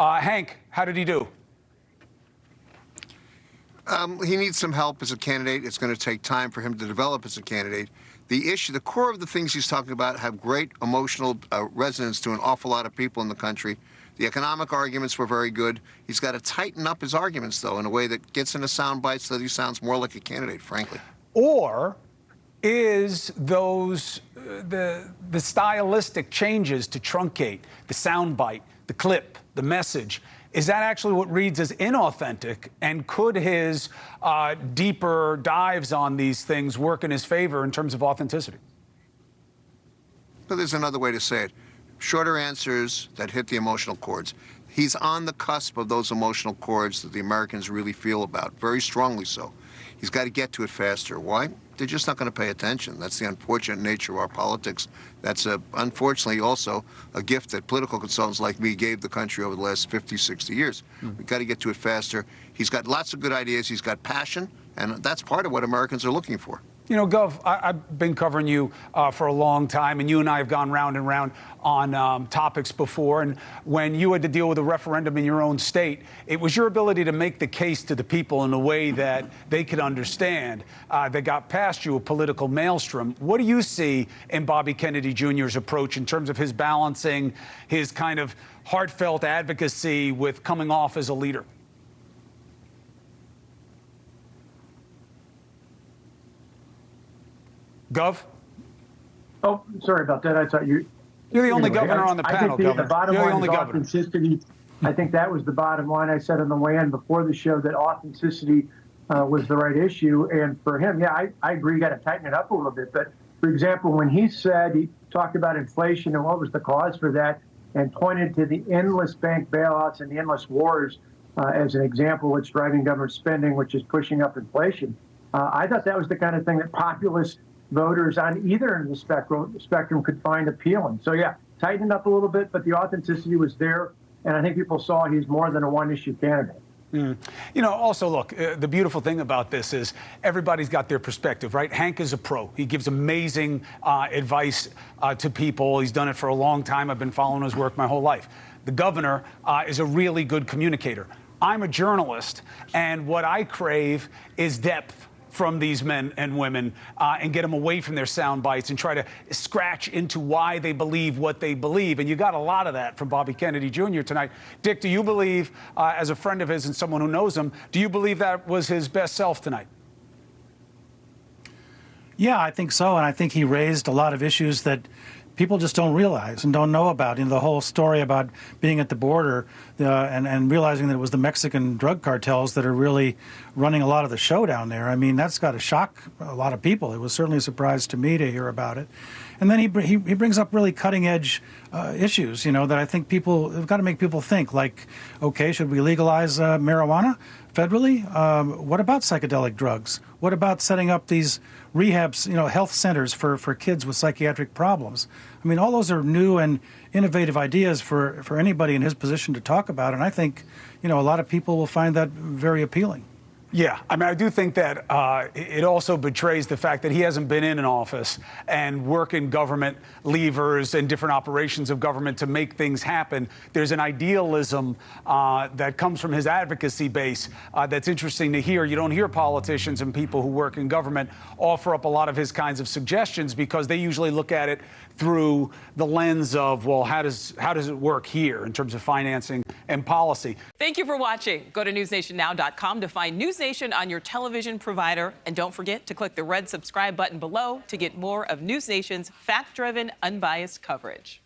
Hank, how did he do? He needs some help as a candidate. It's going to take time for him to develop as a candidate. The issue, the core of the things he's talking about have great emotional resonance to an awful lot of people in the country. The economic arguments were very good. He's got to tighten up his arguments, though, in a way that gets into sound bites so that he sounds more like a candidate, frankly. Or is those the stylistic changes to truncate, the soundbite, the clip, the message, is that actually what reads as inauthentic? And could his deeper dives on these things work in his favor in terms of authenticity? But there's another way to say it. Shorter answers that hit the emotional chords. He's on the cusp of those emotional chords that the Americans really feel about, very strongly so. He's got to get to it faster. Why? They're just not going to pay attention. That's the unfortunate nature of our politics. That's, unfortunately, also a gift that political consultants like me gave the country over the last 50, 60 years. We've got to get to it faster. He's got lots of good ideas. He's got passion, and that's part of what Americans are looking for. You know, Gov, I've been covering you for a long time, and you and I have gone round and round on topics before. And when you had to deal with a referendum in your own state, it was your ability to make the case to the people in a way that they could understand that got past you a political maelstrom. What do you see in Bobby Kennedy Jr.'s approach in terms of his balancing his kind of heartfelt advocacy with coming off as a leader? Gov? Oh, sorry about that. I thought you're the only governor on the panel, Governor. The bottom You're the line only is governor. authenticity. I think that was the bottom line. I said on the way in before the show that authenticity was the right issue. And for him, yeah, I agree. You got to tighten it up a little bit. But for example, when he talked about inflation and what was the cause for that, and pointed to the endless bank bailouts and the endless wars as an example, what's driving government spending, which is pushing up inflation. I thought that was the kind of thing that populist voters on either end of the spectrum could find appealing. So, yeah, tighten it up a little bit, but the authenticity was there, and I think people saw he's more than a one-issue candidate. You know, also, look, the beautiful thing about this is everybody's got their perspective, right? Hank is a pro. He gives amazing advice to people. He's done it for a long time. I've been following his work my whole life. The governor is a really good communicator. I'm a journalist, and what I crave is depth from these men and women and get them away from their sound bites and try to scratch into why they believe what they believe. And you got a lot of that from Bobby Kennedy Jr. tonight. Dick, do you believe, as a friend of his and someone who knows him, do you believe that was his best self tonight? Yeah, I think so. And I think he raised a lot of issues that people just don't realize and don't know about. You know, the whole story about being at the border and realizing that it was the Mexican drug cartels that are really running a lot of the show down there. I mean, that's got to shock a lot of people. It was certainly a surprise to me to hear about it. And then he brings up really cutting-edge issues, you know, that I think people have got to make people think, like, okay, should we legalize marijuana federally? What about psychedelic drugs? What about setting up these rehabs, you know, health centers for kids with psychiatric problems? I mean, all those are new and innovative ideas for anybody in his position to talk about. And I think, you know, a lot of people will find that very appealing. Yeah, I mean, I do think that it also betrays the fact that he hasn't been in an office and working government levers and different operations of government to make things happen. There's an idealism that comes from his advocacy base that's interesting to hear. You don't hear politicians and people who work in government offer up a lot of his kinds of suggestions because they usually look at it through the lens of, well, how does it work here in terms of financing and policy? Thank you for watching. Go to newsnationnow.com to find NewsNation on your television provider. And don't forget to click the red subscribe button below to get more of NewsNation's fact-driven, unbiased coverage.